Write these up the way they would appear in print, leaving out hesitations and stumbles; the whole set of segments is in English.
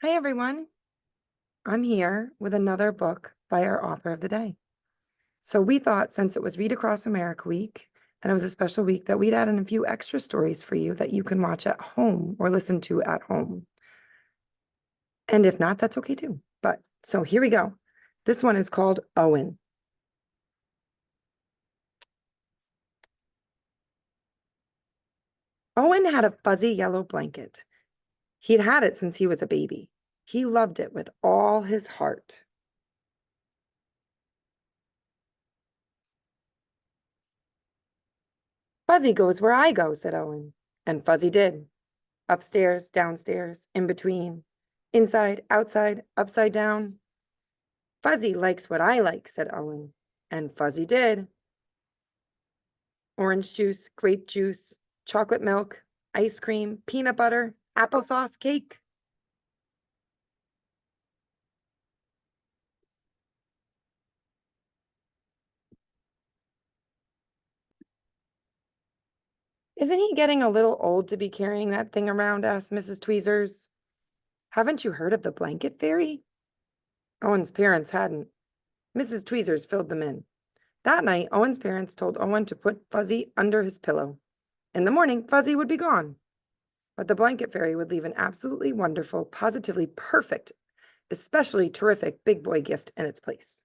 Hi, everyone. I'm here with another book by our author of the day. So we thought since it was Read Across America Week, and it was a special week, that we'd add in a few extra stories for you that you can watch at home or listen to at home. And if not, that's okay too. But so here we go. This one is called Owen. Owen had a fuzzy yellow blanket. He'd had it since he was a baby. He loved it with all his heart. Fuzzy goes where I go, said Owen. And Fuzzy did. Upstairs, downstairs, in between, inside, outside, upside down. Fuzzy likes what I like, said Owen. And Fuzzy did. Orange juice, grape juice, chocolate milk, ice cream, peanut butter, applesauce cake. Isn't he getting a little old to be carrying that thing around? Asked Mrs. Tweezers. Haven't you heard of the blanket fairy? Owen's parents hadn't. Mrs. Tweezers filled them in. That night, Owen's parents told Owen to put Fuzzy under his pillow. In the morning, Fuzzy would be gone. But the blanket fairy would leave an absolutely wonderful, positively perfect, especially terrific big boy gift in its place.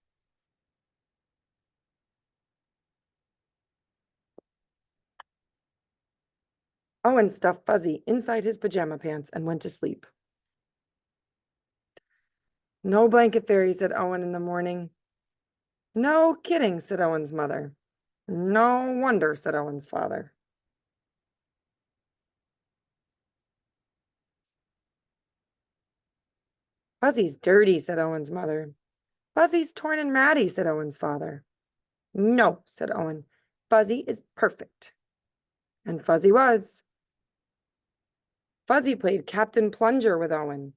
Owen stuffed Fuzzy inside his pajama pants and went to sleep. No blanket fairy, said Owen in the morning. No kidding, said Owen's mother. No wonder, said Owen's father. Fuzzy's dirty, said Owen's mother. Fuzzy's torn and ratty, said Owen's father. No, said Owen. Fuzzy is perfect. And Fuzzy was. Fuzzy played Captain Plunger with Owen.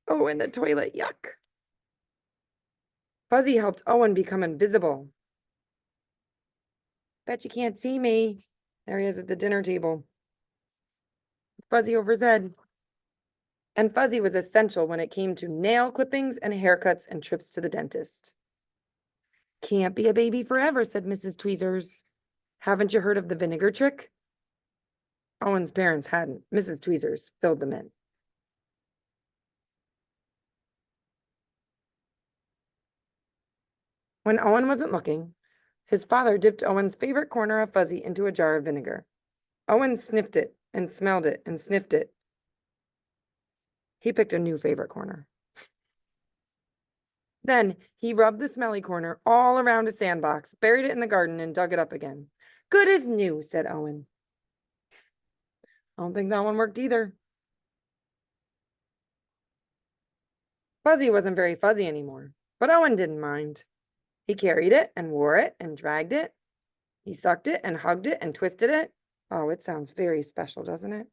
Oh, in the toilet, yuck. Fuzzy helped Owen become invisible. Bet you can't see me. There he is at the dinner table. Fuzzy over his head. And Fuzzy was essential when it came to nail clippings and haircuts and trips to the dentist. Can't be a baby forever, said Mrs. Tweezers. Haven't you heard of the vinegar trick? Owen's parents hadn't. Mrs. Tweezers filled them in. When Owen wasn't looking, his father dipped Owen's favorite corner of Fuzzy into a jar of vinegar. Owen sniffed it and smelled it and sniffed it. He picked a new favorite corner. Then he rubbed the smelly corner all around a sandbox, buried it in the garden, and dug it up again. Good as new, said Owen. I don't think that one worked either. Fuzzy wasn't very fuzzy anymore, but Owen didn't mind. He carried it and wore it and dragged it. He sucked it and hugged it and twisted it. Oh, it sounds very special, doesn't it?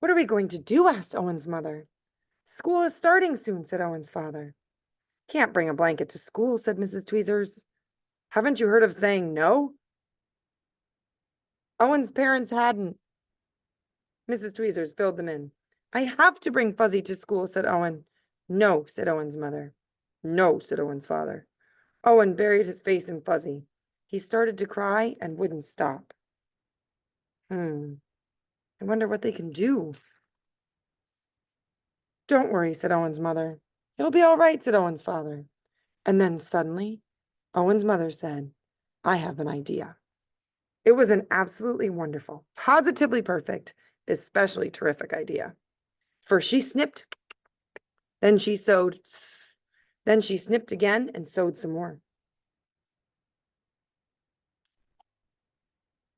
What are we going to do? Asked Owen's mother. School is starting soon, said Owen's father. Can't bring a blanket to school, said Mrs. Tweezers. Haven't you heard of saying no? Owen's parents hadn't. Mrs. Tweezers filled them in. I have to bring Fuzzy to school, said Owen. No, said Owen's mother. No, said Owen's father. Owen buried his face in Fuzzy. He started to cry and wouldn't stop. I wonder what they can do. Don't worry, said Owen's mother. It'll be all right, said Owen's father. And then suddenly, Owen's mother said, I have an idea. It was an absolutely wonderful, positively perfect, especially terrific idea. First she snipped, then she sewed, then she snipped again and sewed some more.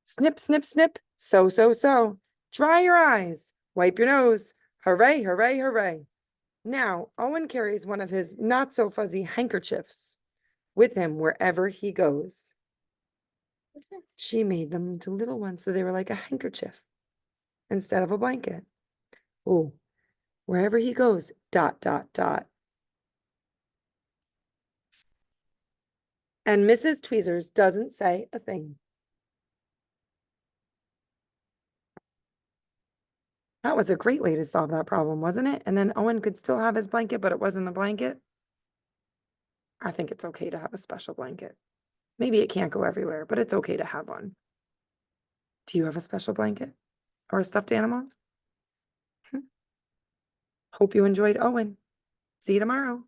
Snip, snip, snip, sew, sew, sew. Dry your eyes, wipe your nose. Hooray, hooray, hooray. Now, Owen carries one of his not so fuzzy handkerchiefs with him wherever he goes. She made them into little ones so they were like a handkerchief instead of a blanket. Oh, wherever he goes, dot, dot, dot. And Mrs. Tweezers doesn't say a thing. That was a great way to solve that problem, wasn't it? And then Owen could still have his blanket, but it wasn't a blanket. I think it's okay to have a special blanket. Maybe it can't go everywhere, but it's okay to have one. Do you have a special blanket or a stuffed animal? Hope you enjoyed Owen. See you tomorrow.